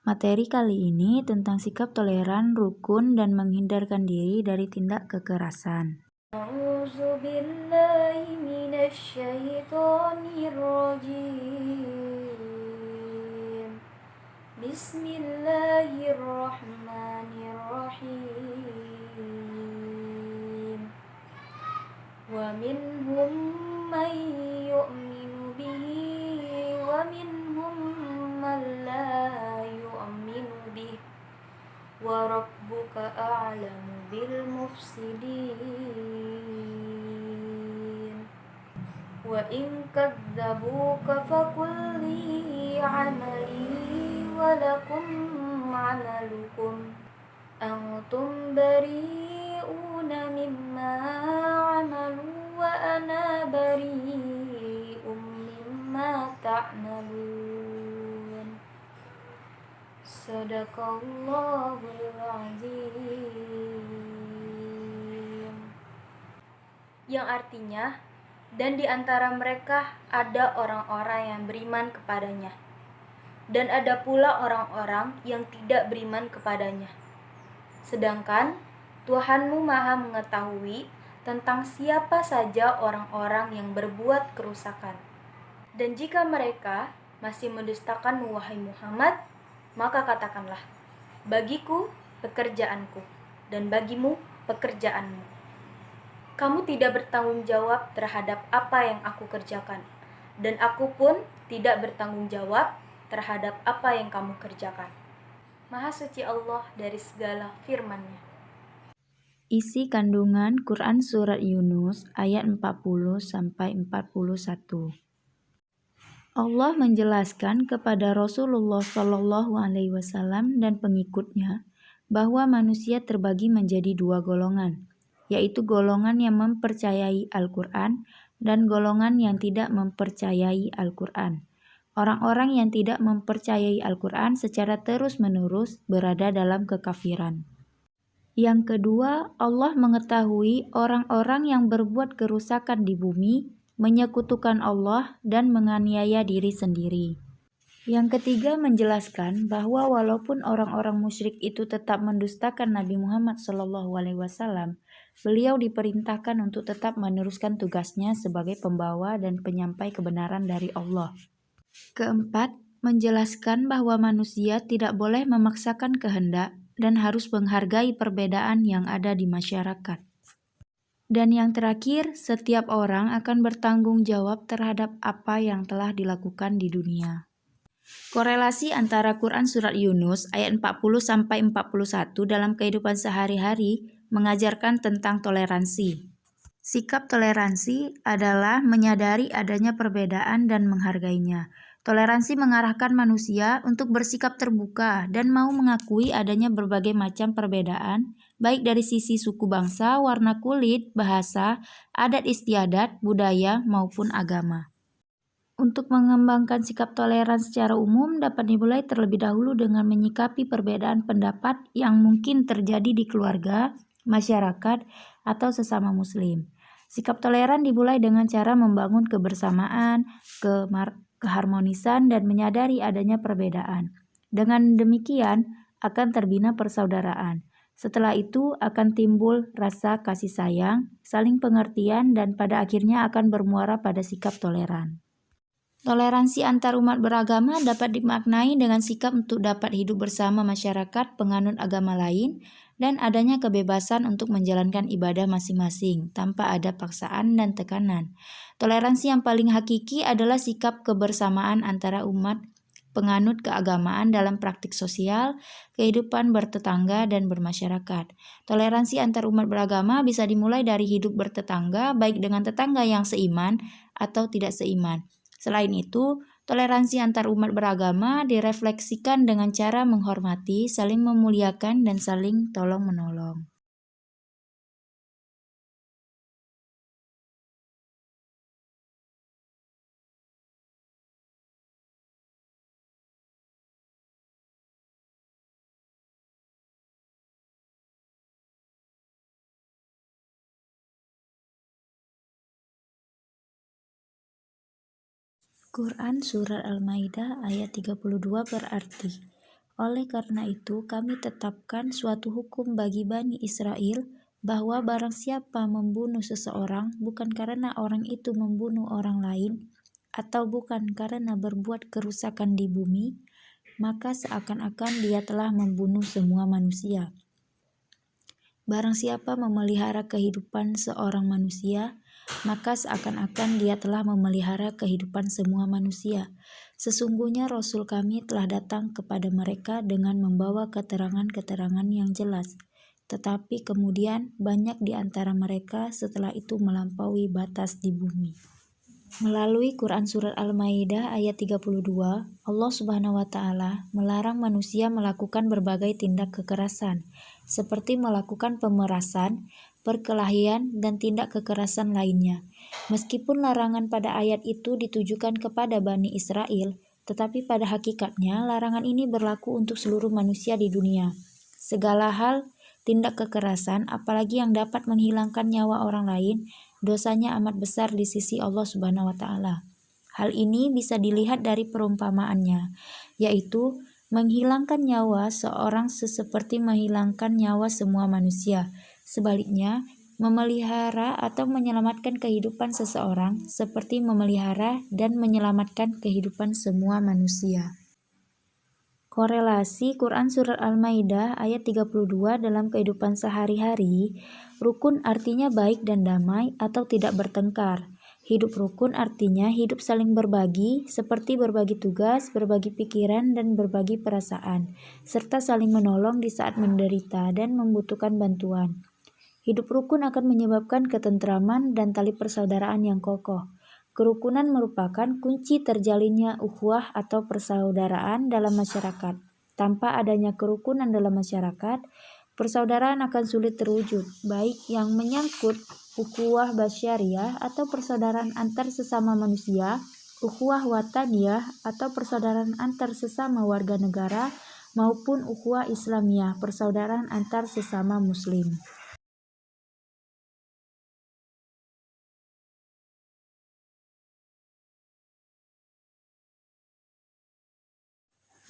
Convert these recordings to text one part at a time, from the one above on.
Materi kali ini tentang sikap toleran, rukun, dan menghindarkan diri dari tindak kekerasan. A'udzu billahi minasy syaithanir rajim. Bismillahirrahmanirrahim. Wa minhum man yu'minu bihi wa minhum man la yu'minu bihi. Wa rabbuka a'lamu bil mufsidin. Wa in kadzabuka faqul li 'amali wa lakum 'amalukum antum bari'una mimma 'amalu wa ana bari'um mimma ta'malun. Sadaqallahul azim. Yang artinya, dan di antara mereka ada orang-orang yang beriman kepadanya, dan ada pula orang-orang yang tidak beriman kepadanya. Sedangkan Tuhanmu Maha mengetahui tentang siapa saja orang-orang yang berbuat kerusakan. Dan jika mereka masih mendustakanmu, wahai Muhammad, maka katakanlah, bagiku pekerjaanku, dan bagimu pekerjaanmu. Kamu tidak bertanggung jawab terhadap apa yang aku kerjakan, dan aku pun tidak bertanggung jawab terhadap apa yang kamu kerjakan. Maha suci Allah dari segala firman-Nya. Isi kandungan Quran Surat Yunus ayat 40-41. Allah menjelaskan kepada Rasulullah SAW dan pengikutnya bahwa manusia terbagi menjadi dua golongan, yaitu golongan yang mempercayai Al-Quran dan golongan yang tidak mempercayai Al-Quran. Orang-orang yang tidak mempercayai Al-Quran secara terus-menerus berada dalam kekafiran. Yang kedua, Allah mengetahui orang-orang yang berbuat kerusakan di bumi, menyekutukan Allah dan menganiaya diri sendiri. Yang ketiga menjelaskan bahwa walaupun orang-orang musyrik itu tetap mendustakan Nabi Muhammad SAW, beliau diperintahkan untuk tetap meneruskan tugasnya sebagai pembawa dan penyampai kebenaran dari Allah. Keempat, menjelaskan bahwa manusia tidak boleh memaksakan kehendak dan harus menghargai perbedaan yang ada di masyarakat. Dan yang terakhir, setiap orang akan bertanggung jawab terhadap apa yang telah dilakukan di dunia. Korelasi antara Quran Surat Yunus ayat 40-41 dalam kehidupan sehari-hari mengajarkan tentang toleransi. Sikap toleransi adalah menyadari adanya perbedaan dan menghargainya. Toleransi mengarahkan manusia untuk bersikap terbuka dan mau mengakui adanya berbagai macam perbedaan, baik dari sisi suku bangsa, warna kulit, bahasa, adat istiadat, budaya, maupun agama. Untuk mengembangkan sikap toleran secara umum dapat dimulai terlebih dahulu dengan menyikapi perbedaan pendapat yang mungkin terjadi di keluarga, masyarakat, atau sesama muslim. Sikap toleran dimulai dengan cara membangun kebersamaan, keharmonisan, dan menyadari adanya perbedaan. Dengan demikian akan terbina persaudaraan. Setelah itu akan timbul rasa kasih sayang, saling pengertian, dan pada akhirnya akan bermuara pada sikap toleran. Toleransi antar umat beragama dapat dimaknai dengan sikap untuk dapat hidup bersama masyarakat penganut agama lain dan adanya kebebasan untuk menjalankan ibadah masing-masing tanpa ada paksaan dan tekanan. Toleransi yang paling hakiki adalah sikap kebersamaan antara umat penganut keagamaan dalam praktik sosial, kehidupan bertetangga, dan bermasyarakat. Toleransi antar umat beragama bisa dimulai dari hidup bertetangga, baik dengan tetangga yang seiman atau tidak seiman. Selain itu, toleransi antar umat beragama direfleksikan dengan cara menghormati, saling memuliakan, dan saling tolong-menolong. Quran Surat Al-Maidah ayat 32 berarti, Oleh karena itu, kami tetapkan suatu hukum bagi Bani Israel bahwa barang siapa membunuh seseorang bukan karena orang itu membunuh orang lain atau bukan karena berbuat kerusakan di bumi, maka seakan-akan dia telah membunuh semua manusia. Barang siapa memelihara kehidupan seorang manusia, maka seakan-akan dia telah memelihara kehidupan semua manusia. Sesungguhnya Rasul kami telah datang kepada mereka dengan membawa keterangan-keterangan yang jelas. Tetapi kemudian banyak di antara mereka setelah itu melampaui batas di bumi. Melalui Quran Surat Al-Maidah ayat 32, Allah Subhanahu wa Ta'ala melarang manusia melakukan berbagai tindak kekerasan, seperti melakukan pemerasan, perkelahian, dan tindak kekerasan lainnya. Meskipun larangan pada ayat itu ditujukan kepada Bani Israel, tetapi pada hakikatnya larangan ini berlaku untuk seluruh manusia di dunia. Segala hal tindak kekerasan, apalagi yang dapat menghilangkan nyawa orang lain, dosanya amat besar di sisi Allah Subhanahu wa Ta'ala. Hal ini bisa dilihat dari perumpamaannya, yaitu menghilangkan nyawa seorang seperti menghilangkan nyawa semua manusia. Sebaliknya, memelihara atau menyelamatkan kehidupan seseorang seperti memelihara dan menyelamatkan kehidupan semua manusia. Korelasi Quran Surat Al-Maidah ayat 32 dalam kehidupan sehari-hari. Rukun artinya baik dan damai atau tidak bertengkar. Hidup rukun artinya hidup saling berbagi, seperti berbagi tugas, berbagi pikiran, dan berbagi perasaan, serta saling menolong di saat menderita dan membutuhkan bantuan. Hidup rukun akan menyebabkan ketentraman dan tali persaudaraan yang kokoh. Kerukunan merupakan kunci terjalinnya ukhuwah atau persaudaraan dalam masyarakat. Tanpa adanya kerukunan dalam masyarakat, persaudaraan akan sulit terwujud, baik yang menyangkut ukhuwah basyariah atau persaudaraan antar sesama manusia, ukhuwah wataniyah atau persaudaraan antar sesama warga negara, maupun ukhuwah islamiyah, persaudaraan antar sesama muslim.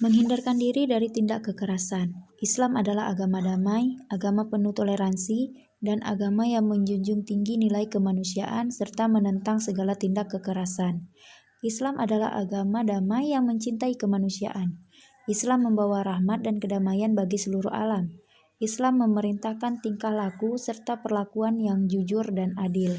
Menghindarkan diri dari tindak kekerasan. Islam adalah agama damai, agama penuh toleransi, dan agama yang menjunjung tinggi nilai kemanusiaan serta menentang segala tindak kekerasan. Islam adalah agama damai yang mencintai kemanusiaan. Islam membawa rahmat dan kedamaian bagi seluruh alam. Islam memerintahkan tingkah laku serta perlakuan yang jujur dan adil.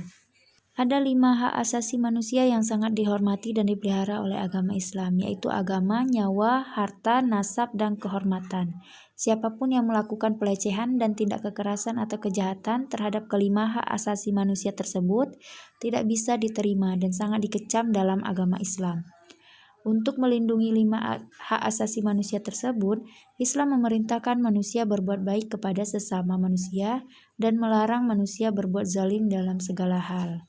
Ada 5 hak asasi manusia yang sangat dihormati dan dipelihara oleh agama Islam, yaitu agama, nyawa, harta, nasab, dan kehormatan. Siapapun yang melakukan pelecehan dan tindak kekerasan atau kejahatan terhadap kelima hak asasi manusia tersebut tidak bisa diterima dan sangat dikecam dalam agama Islam. Untuk melindungi 5 hak asasi manusia tersebut, Islam memerintahkan manusia berbuat baik kepada sesama manusia dan melarang manusia berbuat zalim dalam segala hal.